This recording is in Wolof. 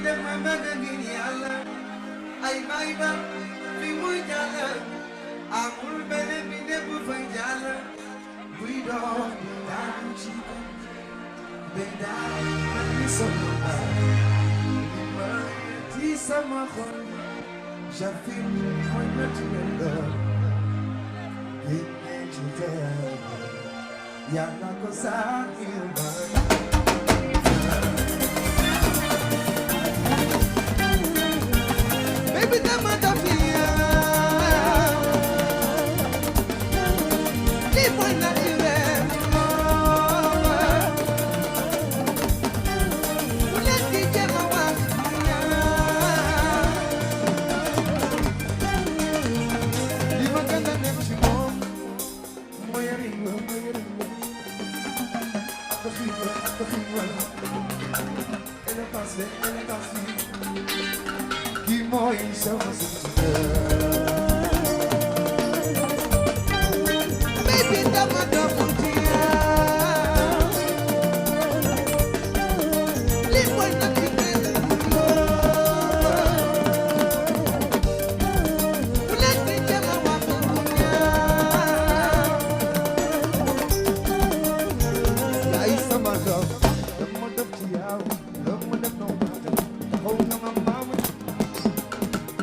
dama bëgg ngir yàlla ay bay ba fi muy jàll amul benn bi ne bu fay jàll buy doon daanu ci bedaaw man mi sama baay li ma ci sama xol j'affirme mooy naturel génne ci teel yàlla ko saakir ba baby dama dafiya li mooy naturel bu leen di jéem a wax li ma gën a neex ci moom mooy ring ak xiiwal élégance kii mooy sama